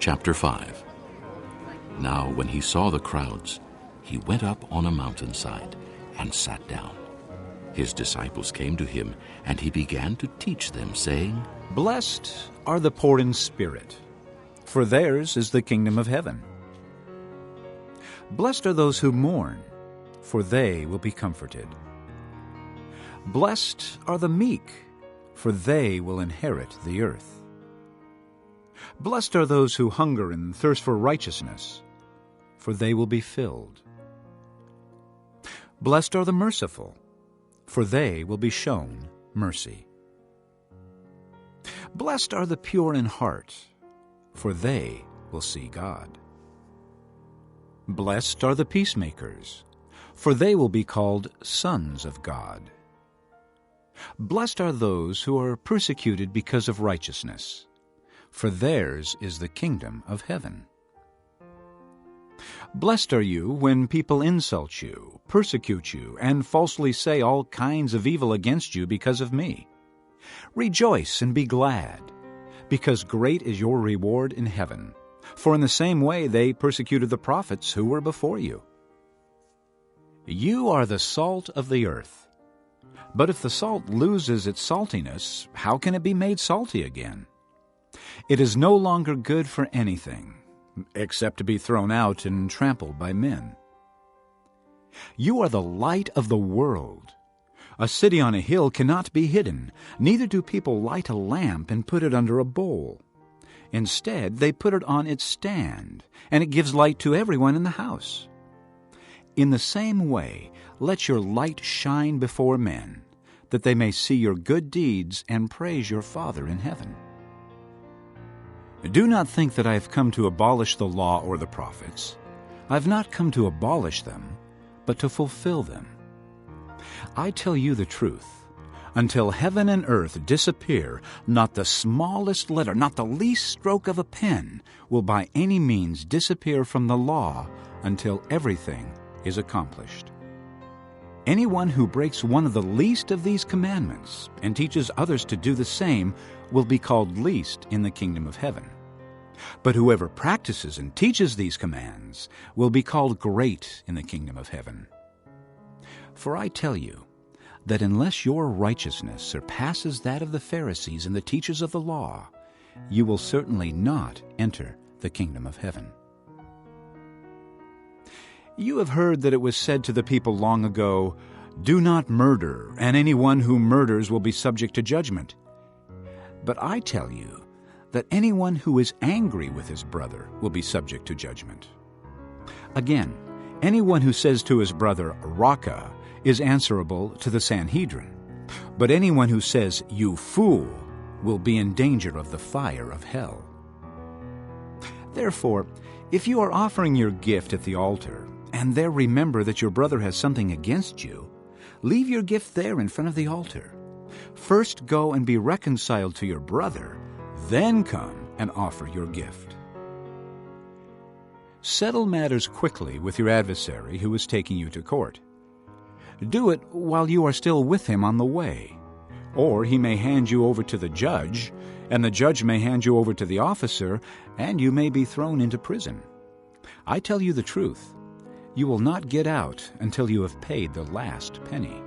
Chapter 5. Now when he saw the crowds, he went up on a mountainside and sat down. His disciples came to him, and he began to teach them, saying, Blessed are the poor in spirit, for theirs is the kingdom of heaven. Blessed are those who mourn, for they will be comforted. Blessed are the meek, for they will inherit the earth. Blessed are those who hunger and thirst for righteousness, for they will be filled. Blessed are the merciful, for they will be shown mercy. Blessed are the pure in heart, for they will see God. Blessed are the peacemakers, for they will be called sons of God. Blessed are those who are persecuted because of righteousness, for theirs is the kingdom of heaven. Blessed are you when people insult you, persecute you, and falsely say all kinds of evil against you because of me. Rejoice and be glad, because great is your reward in heaven. For in the same way they persecuted the prophets who were before you. You are the salt of the earth. But if the salt loses its saltiness, how can it be made salty again? It is no longer good for anything, except to be thrown out and trampled by men. You are the light of the world. A city on a hill cannot be hidden, neither do people light a lamp and put it under a bowl. Instead, they put it on its stand, and it gives light to everyone in the house. In the same way, let your light shine before men, that they may see your good deeds and praise your Father in heaven. Do not think that I have come to abolish the law or the prophets. I have not come to abolish them, but to fulfill them. I tell you the truth. Until heaven and earth disappear, not the smallest letter, not the least stroke of a pen, will by any means disappear from the law until everything is accomplished. Anyone who breaks one of the least of these commandments and teaches others to do the same will be called least in the kingdom of heaven. But whoever practices and teaches these commands will be called great in the kingdom of heaven. For I tell you that unless your righteousness surpasses that of the Pharisees and the teachers of the law, you will certainly not enter the kingdom of heaven. You have heard that it was said to the people long ago, Do not murder, and anyone who murders will be subject to judgment. But I tell you that anyone who is angry with his brother will be subject to judgment. Again, anyone who says to his brother, Raca, is answerable to the Sanhedrin. But anyone who says, You fool, will be in danger of the fire of hell. Therefore, if you are offering your gift at the altar, and there remember that your brother has something against you, leave your gift there in front of the altar. First go and be reconciled to your brother, then come and offer your gift. Settle matters quickly with your adversary who is taking you to court. Do it while you are still with him on the way, or he may hand you over to the judge, and the judge may hand you over to the officer, and you may be thrown into prison. I tell you the truth, you will not get out until you have paid the last penny.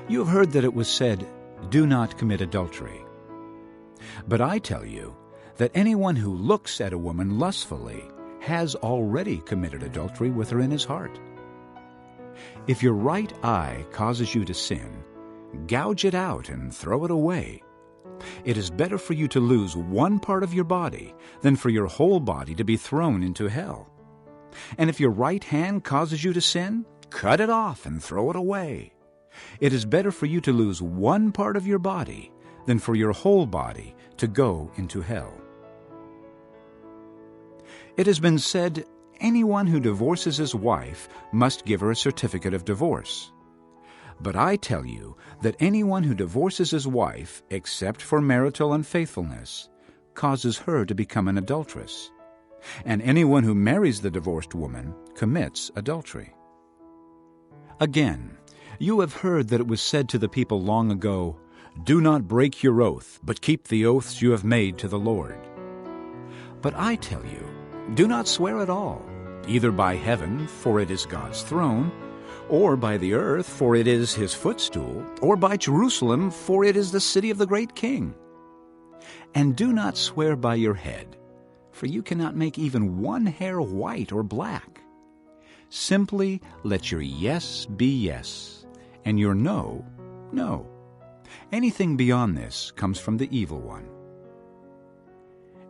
You have heard that it was said, Do not commit adultery. But I tell you that anyone who looks at a woman lustfully has already committed adultery with her in his heart. If your right eye causes you to sin, gouge it out and throw it away. It is better for you to lose one part of your body than for your whole body to be thrown into hell. And if your right hand causes you to sin, cut it off and throw it away. It is better for you to lose one part of your body than for your whole body to go into hell. It has been said, Anyone who divorces his wife must give her a certificate of divorce. But I tell you that anyone who divorces his wife, except for marital unfaithfulness, causes her to become an adulteress. And anyone who marries the divorced woman commits adultery. Again, you have heard that it was said to the people long ago, Do not break your oath, but keep the oaths you have made to the Lord. But I tell you, do not swear at all, either by heaven, for it is God's throne, or by the earth, for it is his footstool, or by Jerusalem, for it is the city of the great King. And do not swear by your head, for you cannot make even one hair white or black. Simply let your yes be yes, and your no, no. Anything beyond this comes from the evil one.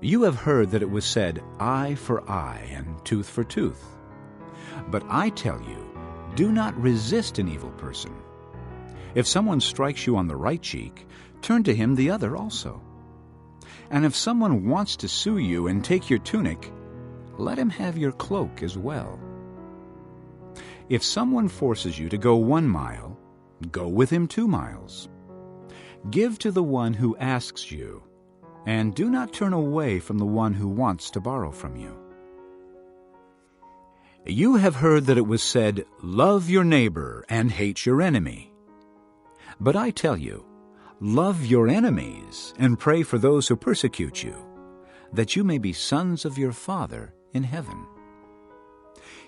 You have heard that it was said, eye for eye and tooth for tooth. But I tell you, do not resist an evil person. If someone strikes you on the right cheek, turn to him the other also. And if someone wants to sue you and take your tunic, let him have your cloak as well. If someone forces you to go 1 mile, go with him 2 miles. Give to the one who asks you, and do not turn away from the one who wants to borrow from you. You have heard that it was said, love your neighbor and hate your enemy. But I tell you, love your enemies and pray for those who persecute you, that you may be sons of your Father in heaven.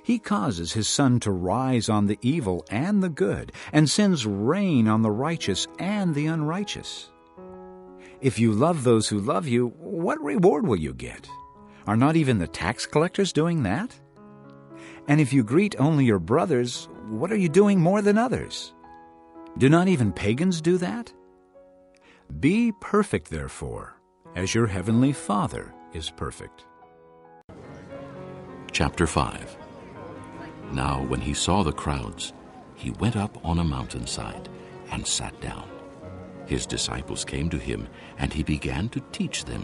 He causes his sun to rise on the evil and the good, and sends rain on the righteous and the unrighteous. If you love those who love you, what reward will you get? Are not even the tax collectors doing that? And if you greet only your brothers, what are you doing more than others? Do not even pagans do that? Be perfect, therefore, as your heavenly Father is perfect. Chapter 5. Now when he saw the crowds, he went up on a mountainside and sat down. His disciples came to him, and he began to teach them,